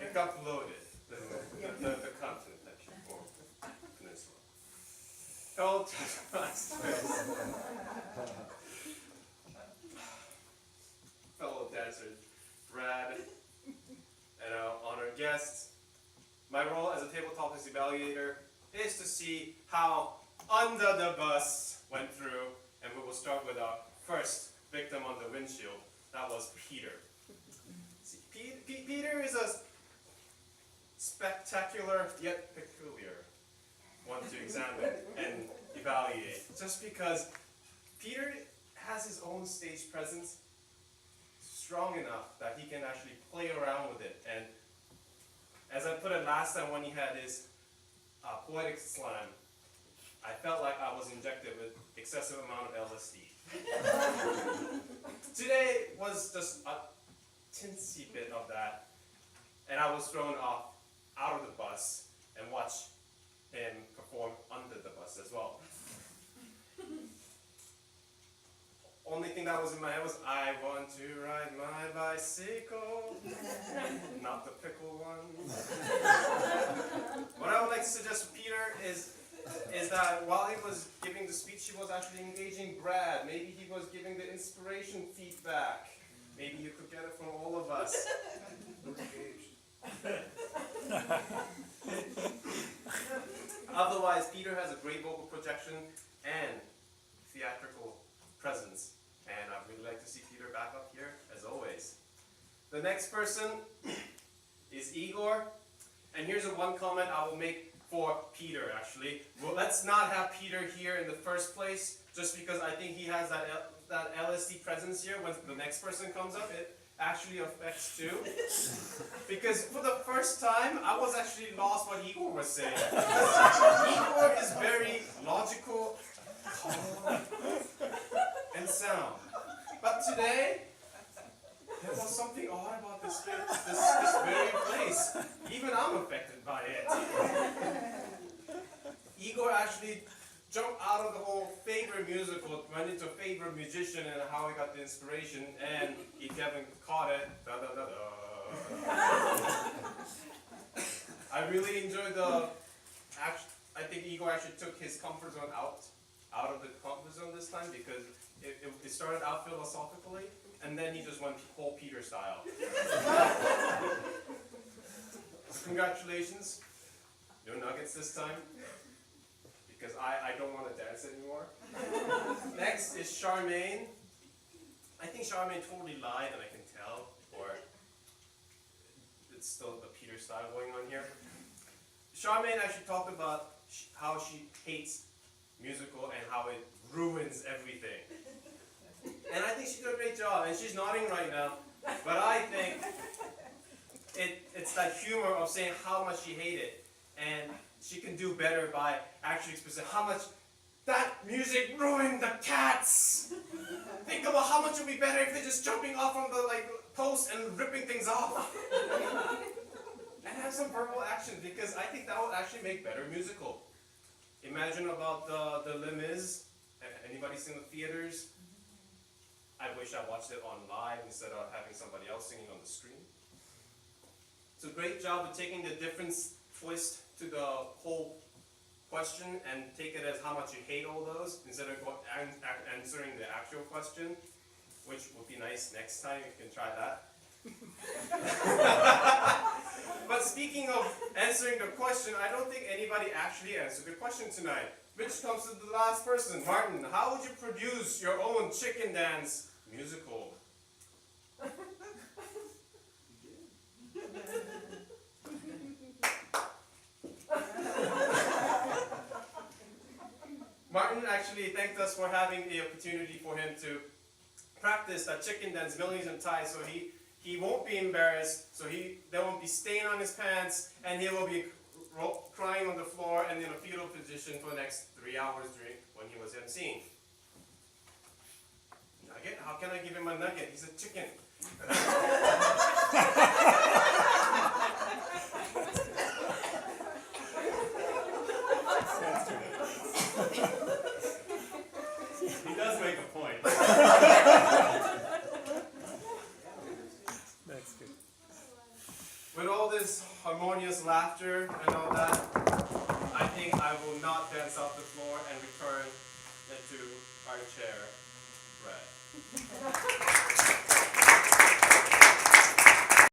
It got bloated. The continent actually formed the peninsula. Old fellow dancers, Brad, and our honored guests. My role as a tabletop evaluator is to see how Under the Bus went through, and we will start with our first victim on the windshield. That was Peter. See, Peter is a spectacular yet peculiar one to examine and evaluate. Just because Peter has his own stage presence strong enough that he can actually play around with it. And as I put it last time when he had his poetic slam, I felt like I was injected with excessive amount of LSD. Today was just a tinsy bit of that, and I was thrown off out of the bus and watched him perform under the bus as well. Only thing that was in my head was, I want to ride my bicycle, not the pickle one. What I would like to suggest for Peter is that while he was giving the speech, he was actually engaging Brad. Maybe he was giving the inspiration feedback. Maybe you could get it from all of us. Otherwise, Peter has a great vocal projection and theatrical presence. And I'd really like to see Peter back up here, as always. The next person is Igor. And here's one comment I will make for Peter, actually. Well, let's not have Peter here in the first place, just because I think he has that LSD presence here. When the next person comes up, it actually affects too. Because for the first time, I was actually lost what Igor was saying. Igor is very logical, calm, and sound. But today, there was something odd about this very place. Even I'm affected by it. Igor actually jumped out of the whole favorite musical, went into favorite musician and how he got the inspiration, and if you haven't caught it, da da da da. I really enjoyed I think Igor actually took his comfort zone out of the comfort zone this time, because it started out philosophically, and then he just went whole Peter style. Congratulations, no nuggets this time, because I don't want to dance anymore. Next is Charmaine. I think Charmaine totally lied, and I can tell, or it's still the Peter style going on here. Charmaine actually talked about how she hates musical and how it ruins everything. And I think she did a great job, and she's nodding right now, but I think it's that humor of saying how much she hated it, and she can do better by actually expressing how much that music ruined the cats. Think about how much it would be better if they're just jumping off from the post and ripping things off. And have some verbal action, because I think that will actually make better musical. Imagine about the Les Mis. Anybody seen the theaters? I wish I watched it on live instead of having somebody else singing on the screen. It's a great job of taking the different twist to the whole question and take it as how much you hate all those instead of answering the actual question, which would be nice next time. You can try that. But speaking of answering the question, I don't think anybody actually answered the question tonight. Which comes to the last person. Martin, how would you produce your own chicken dance musical? Martin actually thanked us for having the opportunity for him to practice that chicken dance millions of times, so he won't be embarrassed, so there won't be stain on his pants, and he will be crying on the floor and in a fetal position for the next 3 hours when he was emceeing. Nugget? How can I give him a nugget? He's a chicken. He does make a point. with all this harmonious laughter and all that, I think I will not dance off the floor and return into our chair.